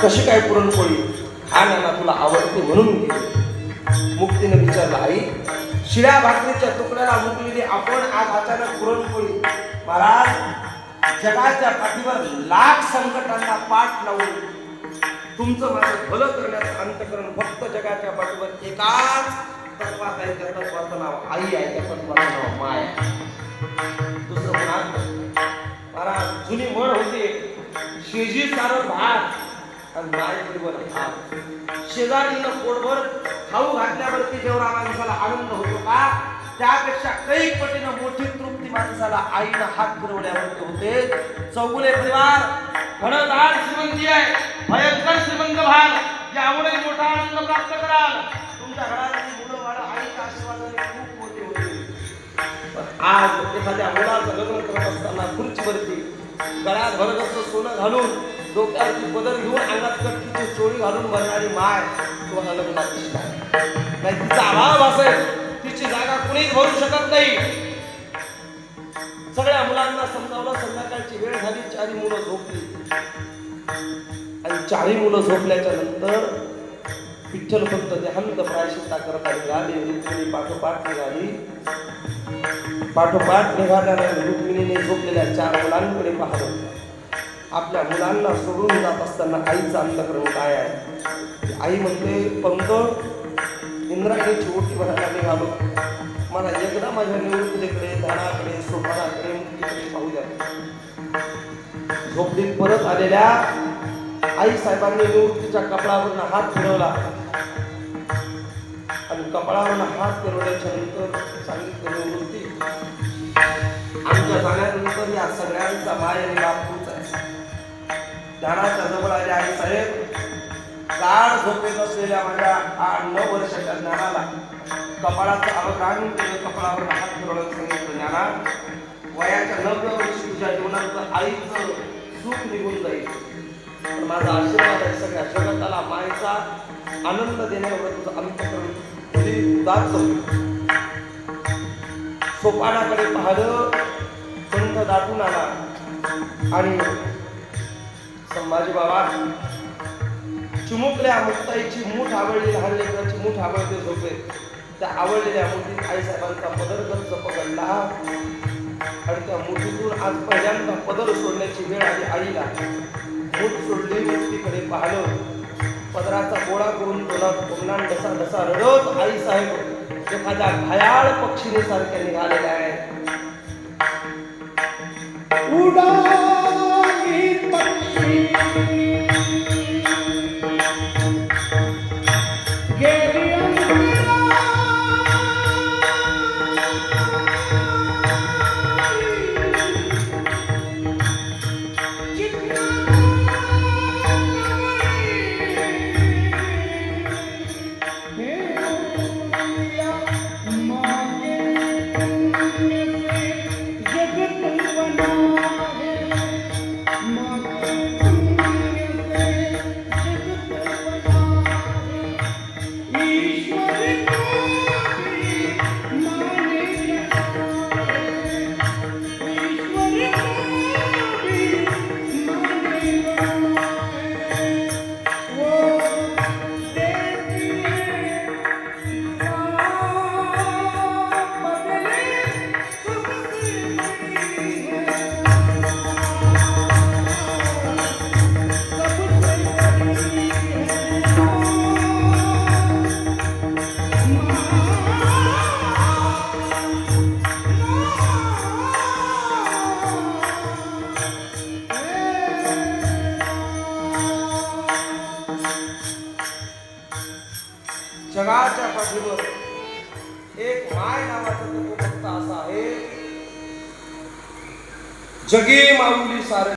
कशी काय पुरणपोळी? हा नाना तुला आवडते म्हणून गेली. मुक्तीने विचारलं, आई शिळ्या भाकरीच्या तुकड्याला मुकलेली आपण आज अचानक पुरणपोळी? महाराज जगाच्या पाठीवर लाख संकटांना पाठ लावून तुमचं माझं भलं करण्याचं अंतकरण फक्त जगाच्या पाठीवर एकाच तत्वात आहे. त्या तत्वाचं नाव आई आहे, त्या तत्वाचं नाव माय. दुसरं म्हणा महाराज जुनी म्हण होती, शेजी सारं भात आणि माय बरोबर भात. शेजारीनं पोटभर खाऊ घातल्यावरती जेवढा माणसाला आनंद होतो का, त्यापेक्षा कैक पटीनं मोठी तृप्ती माणसाला आईनं हात फिरवल्यावरती होते. चौगुले परिवार घनदाट श्रीमंती आहे, भयंकर श्रीमंत व्हाल, यामुळे मोठा आनंद प्राप्त कराल. तुमच्या घरातली मुलं वाढ आईच्या आशीर्वादाने खूप मोठे होते. पण आज एखाद्या मुलाचं लग्न करत असताना खुर्चीवरती गळ्यात भरगच्च सोनं घालून डोक्यावरची पदर घेऊन अंगात कटकीची चोळी घालून भरणारी माय तुम्हाला लग्नात दिसत आहे. नाही तिचा अभाव असेल, तिची जागा कुणीच भरू शकत नाही. सगळ्या मुलांना समजावलं, संध्याकाळची वेळ झाली, 4 मुलं झोपली आणि 4 मुलं झोपल्याच्या नंतर विठ्ठल भक्त देहांत प्रायश्चित्ता करता निघाली. रुक्मिणी पाठोपाठ निघाली. पाठोपाठ निघाल्याने रुक्मिणीने झोपलेल्या 4 मुलांकडे पाहिलं. आपल्या मुलांना सोडून जात असताना आईचं अंतकरण काय आहे? आई म्हणते, पंत इंद्रायणीची ओटी भरायला निघालो, मला एकदा माझ्या निवृत्तीकडे, धनाकडे, सोपानाकडे, मुक्तीकडे पाहू द्या. झोपडीत परत आलेल्या आई साहेबांनी निवृत्तीच्या कपडावरून हात फिरवला आणि कपडावरून हात फिरवल्याच्या नंतर सांगितलं, निवृत्ती आमच्या जाण्यानंतर या सगळ्यांचा माय आणि बाप तूच आहे. ध्यानाच्या जवळ आले आई साहेब, गाढ झोपेत असलेल्या माझ्या 8-9 वर्षाच्या ज्ञानाला कपाळाचं अवधान केलं, कपाळावर हात फिरवलं, सांगितलं, ज्ञाना वयाच्या 9व्या वर्षी तुझ्या जीवनात आईचं सुख निघून जाईल. पण माझा आशीर्वाद आहे सगळ्या जगताला मायेचा आनंद देण्यावर तुझं अंतकरण उदात होईल. सोपानाकडे पाहिलं, कंठ दाटून आला आणि संभाजी बाबा चिमुकल्या मुक्ताईची मूठ आवडली, लहान लेकराची मूठ आवडते झोपे. त्या आवडलेल्या मुठीत आईसाहेबांचा पदर गच्च पकडला आणि त्या मुठीतून आज पहिल्यांदा पदर सोडण्याची वेळ आली आईला. मूठ सोडली, मुक्तीकडे पाहिलं, पदराचा गोळा करून तोंडात ओमनान ढसा रडत आई साहेब एखाद्या घायाळ पक्षीने सारख्या निघालेल्या आहेत. उडाली पक्षी गेली जगाच्या पाठीवर एक माय नावाचा तत्व फक्त असा आहे, जगे माऊली सारे